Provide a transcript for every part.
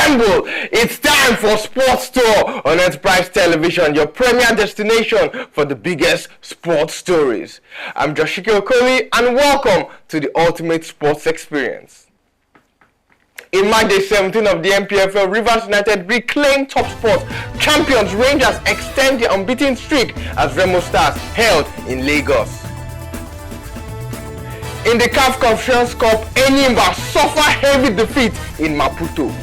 assemble. It's time for Sports Tour on Enterprise Television, your premier destination for the biggest sports stories. I'm Joshike Okoli and welcome to the ultimate sports experience. In match day 17 of the NPFL, Rivers United reclaim top spot. Champions Rangers extend their unbeaten streak as Remo Stars held in Lagos. In the CAF Conference Cup, Enyimba suffer heavy defeat in Maputo.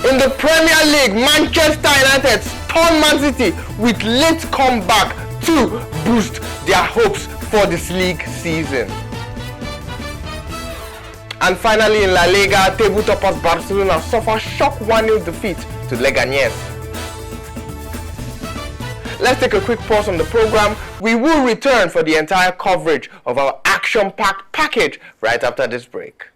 In the Premier League, Manchester United stun Man City with late comeback to boost their hopes for this league season. And finally, in La Liga, table toppers Barcelona suffer shock 1-0 defeat to Leganés. Let's take a quick pause on the program. We will return for the entire coverage of our action-packed package right after this break.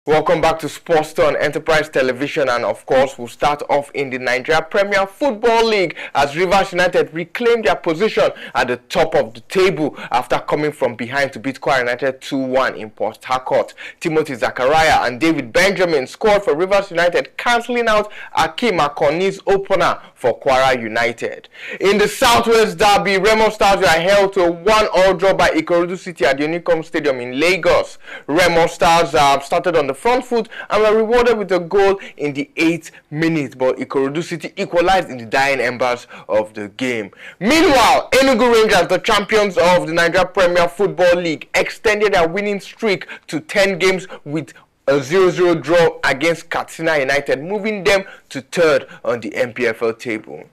Welcome back to Sports Tour on Enterprise Television, and of course we'll start off in the Nigeria Premier Football League as Rivers United reclaim their position at the top of the table after coming from behind to beat Kwara United 2-1 in Port Harcourt. Timothy Zachariah and David Benjamin scored for Rivers United, cancelling out Akeem Akoni's opener for Kwara United. In the Southwest Derby, Remo Stars were held to a 1-1 draw by Ikorodu City at the Unicom Stadium in Lagos. Remo Stars started on the front foot and were rewarded with a goal in the 8th minute, but Ikorodu City equalized in the dying embers of the game. Meanwhile, Enugu Rangers, the champions of the Nigeria Premier Football League, extended their winning streak to 10 games with a 0-0 draw against Katsina United, moving them to third on the NPFL table.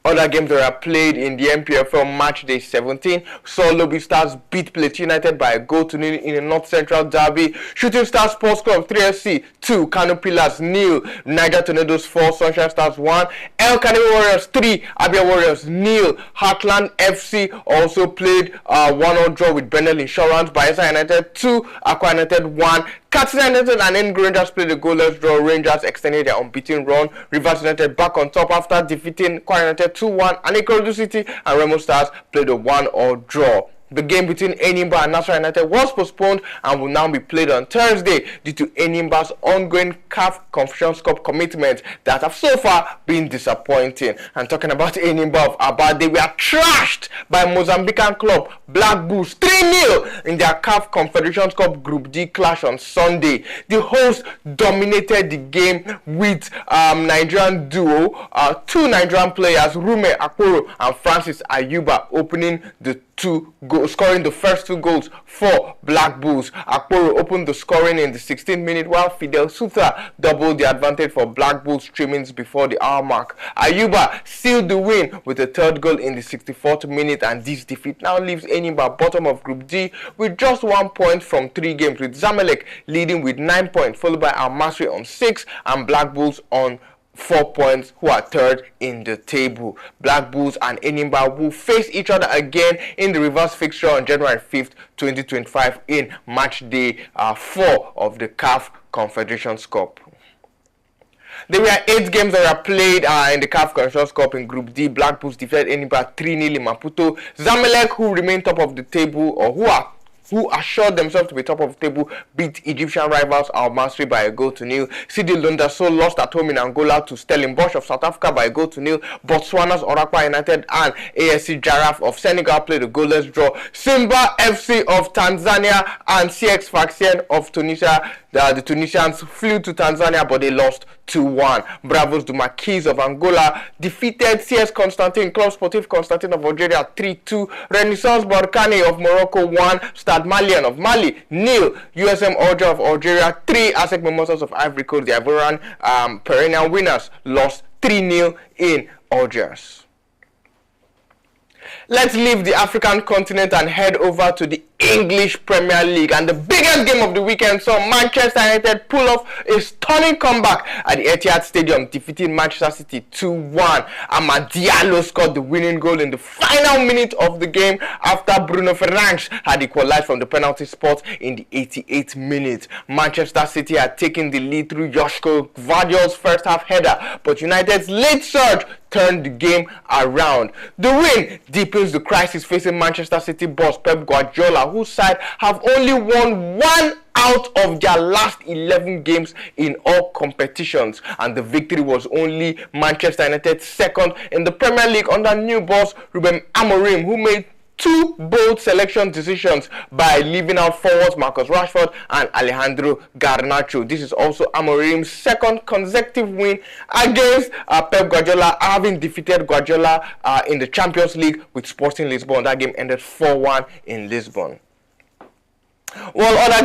Other games that are played in the NPFL match day 17 saw Lobby Stars beat Plateau United by a 1-0 in a North Central derby. Shooting Stars Sports Club 3FC 2, Kano Pillars 0, Niger Tornadoes 4, Sunshine Stars 1, El Canelo Warriors 3, Abia Warriors 0. Heartland FC also played a 1-1 draw with Benel Insurance, Bayelsa United 2, Akwa United 1. Katsina United and Enugu Rangers played a goalless draw. Rangers extended their unbeaten run. Rivers United back on top after defeating Kwara United 2-1, and Ikorodu City and Remo Stars played a 1-1 draw. The game between Enyimba and Nasarawa United was postponed and will now be played on Thursday due to Enyimba's ongoing CAF Conference Cup commitments that have so far been disappointing. And talking about Enyimba of Aba, they were trashed by Mozambican club Black Bulls 3-0 in their CAF Confederations Cup Group D clash on Sunday. The hosts dominated the game with Nigerian duo, two Nigerian players, Rume Akporo and Francis Ayuba, opening the scoring the first 2 goals for Black Bulls. Akporo opened the scoring in the 16th minute, while Fidel Sutra doubled the advantage for Black Bulls 3 minutes before the hour mark. Ayuba sealed the win with a 3rd goal in the 64th minute, and this defeat now leaves Enyimba bottom of Group D with just 1 point from 3 games, with Zamalek leading with 9 points, followed by Al Masry on 6 and Black Bulls on 4 points, who are third in the table. Black Bulls and Enyimba will face each other again in the reverse fixture on January 5th, 2025 in match day 4 of the CAF Confederations Cup. There were 8 games that were played in the CAF Confederations Cup in Group D. Black Bulls defeated Enyimba 3-0 in Maputo. Zamalek, who remain top of the table, or who assured themselves to be top of the table, beat Egyptian rivals Al Masry by a 0-0. CD Lundaso lost at home in Angola to Stellenbosch of South Africa by a 0-0. Botswana's Orakwa United and ASC Giraffe of Senegal played a goalless draw. Simba FC of Tanzania and CX Sfaxien of Tunisia, the Tunisians flew to Tanzania but they lost 2-1. Bravos du Maquis of Angola defeated CS Constantine, Club Sportif Constantine of Algeria 3-2. Renaissance Barkane of Morocco 1, Stade Malien of Mali 0, USM Alger of Algeria 3, ASEC Mimosas of Ivory Coast, the Ivorian perennial winners, lost 3-0 in Algiers. Let's leave the African continent and head over to the English Premier League. And the biggest game of the weekend saw Manchester United pull off a stunning comeback at the Etihad Stadium, defeating Manchester City 2-1. Diallo scored the winning goal in the final minute of the game after Bruno Fernandes had equalized from the penalty spot in the 88th minute. Manchester City had taken the lead through Joshko Gvardiol's first half header, but United's late surge turned the game around. The win deepens the crisis facing Manchester City boss Pep Guardiola, whose side have only won 1 out of their last 11 games in all competitions, and the victory was only Manchester United's second in the Premier League under new boss Ruben Amorim, who made 2 bold selection decisions by leaving out forwards Marcus Rashford and Alejandro Garnacho. This is also Amorim's second consecutive win against Pep Guardiola, having defeated Guardiola in the Champions League with Sporting Lisbon. That game ended 4-1 in Lisbon. Well, 9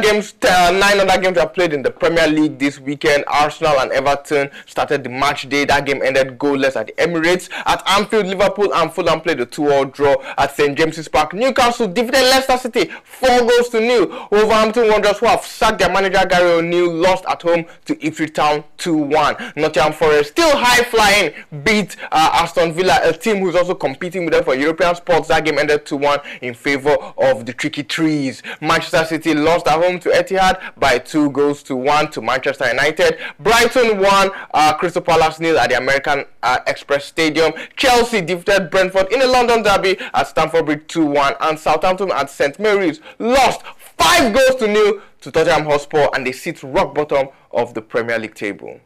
other games are played in the Premier League this weekend. Arsenal and Everton started the match day. That game ended goalless at the Emirates. At Anfield, Liverpool and Fulham played a 2-2 draw at St James's Park. Newcastle defeated Leicester City 4-0. Wolverhampton Wanderers, who have sacked their manager Gary O'Neill, lost at home to Ipswich Town 2-1. Nottingham Forest, still high-flying, beat Aston Villa, a team who's also competing with them for European spots. That game ended 2-1 in favour of the Tricky Trees. Manchester City lost at home to Etihad by 2-1 to Manchester United. Brighton won Crystal Palace 0 at the American Express Stadium. Chelsea defeated Brentford in a London derby at Stamford Bridge 2-1, and Southampton at St Mary's lost 5-0 to Tottenham Hotspur, and they sit rock bottom of the Premier League table.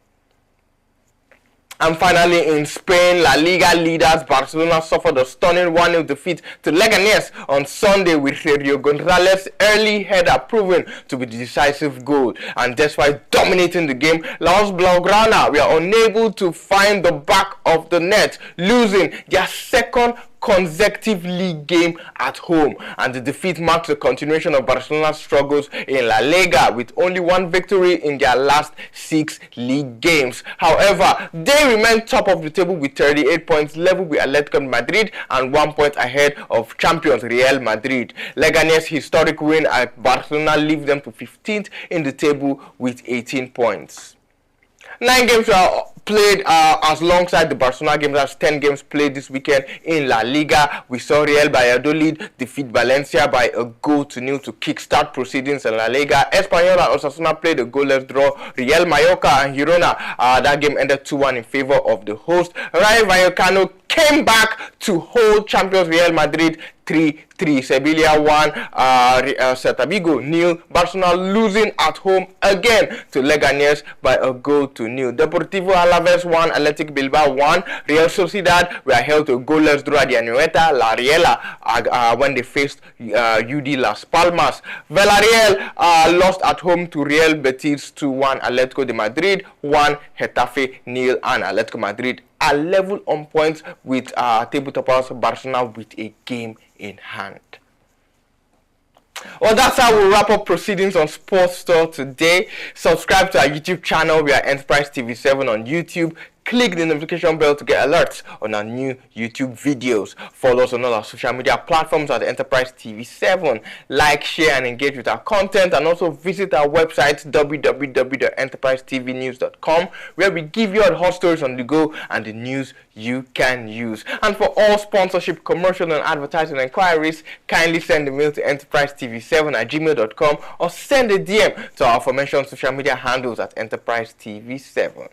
And finally, in Spain, La Liga leaders Barcelona suffered a stunning 1-0 defeat to Leganés on Sunday, with Sergio González's early header proving to be the decisive goal. And despite dominating the game, Los Blaugrana were unable to find the back of the net, losing their second consecutive league game at home, and the defeat marks the continuation of Barcelona's struggles in La Liga, with only 1 victory in their last 6 league games. However, they remain top of the table with 38 points, level with Atletico Madrid and 1 point ahead of champions Real Madrid. Leganés' historic win at Barcelona leaves them to 15th in the table with 18 points. 9 games were played alongside the Barcelona games. That's 10 games played this weekend in La Liga. We saw Real Valladolid defeat Valencia by 1-0 to kickstart proceedings in La Liga. Espanyol and Osasuna played a goalless draw. Real Mallorca and Girona, that game ended 2-1 in favor of the host. Rayo Vallecano came back to hold champions Real Madrid 3-3. Sevilla won, Celta Vigo 0. Barcelona losing at home again to Leganés by 1-0. Deportivo Alaves won, Athletic Bilbao won. Real Sociedad were held to a goalless draw at the Anoeta La Riela when they faced UD Las Palmas. Villarreal lost at home to Real Betis 2-1. Atletico de Madrid won, Getafe 0, and Atletico Madrid are level on points with table toppers Barcelona with a game in hand. Well, that's how we'll wrap up proceedings on Sports Store today. Subscribe to our YouTube channel. We are Enterprise TV 7 on YouTube. Click the notification bell to get alerts on our new YouTube videos. Follow us on all our social media platforms at Enterprise TV 7. Like, share, and engage with our content. And also visit our website, www.enterprisetvnews.com, where we give you all the hot stories on the go and the news you can use. And for all sponsorship, commercial, and advertising inquiries, kindly send a mail to enterprisetv7@gmail.com or send a DM to our aforementioned social media handles at Enterprise TV 7.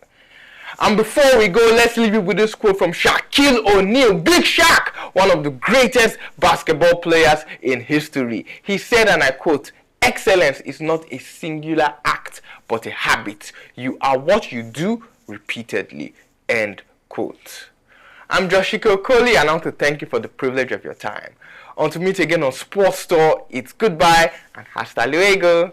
And before we go, let's leave you with this quote from Shaquille O'Neal, Big Shaq, one of the greatest basketball players in history. He said, and I quote, "Excellence is not a singular act, but a habit. You are what you do repeatedly." End quote. I'm Joshiko Okoli, and I want to thank you for the privilege of your time. Until we meet again on Sports Store, it's goodbye and hasta luego.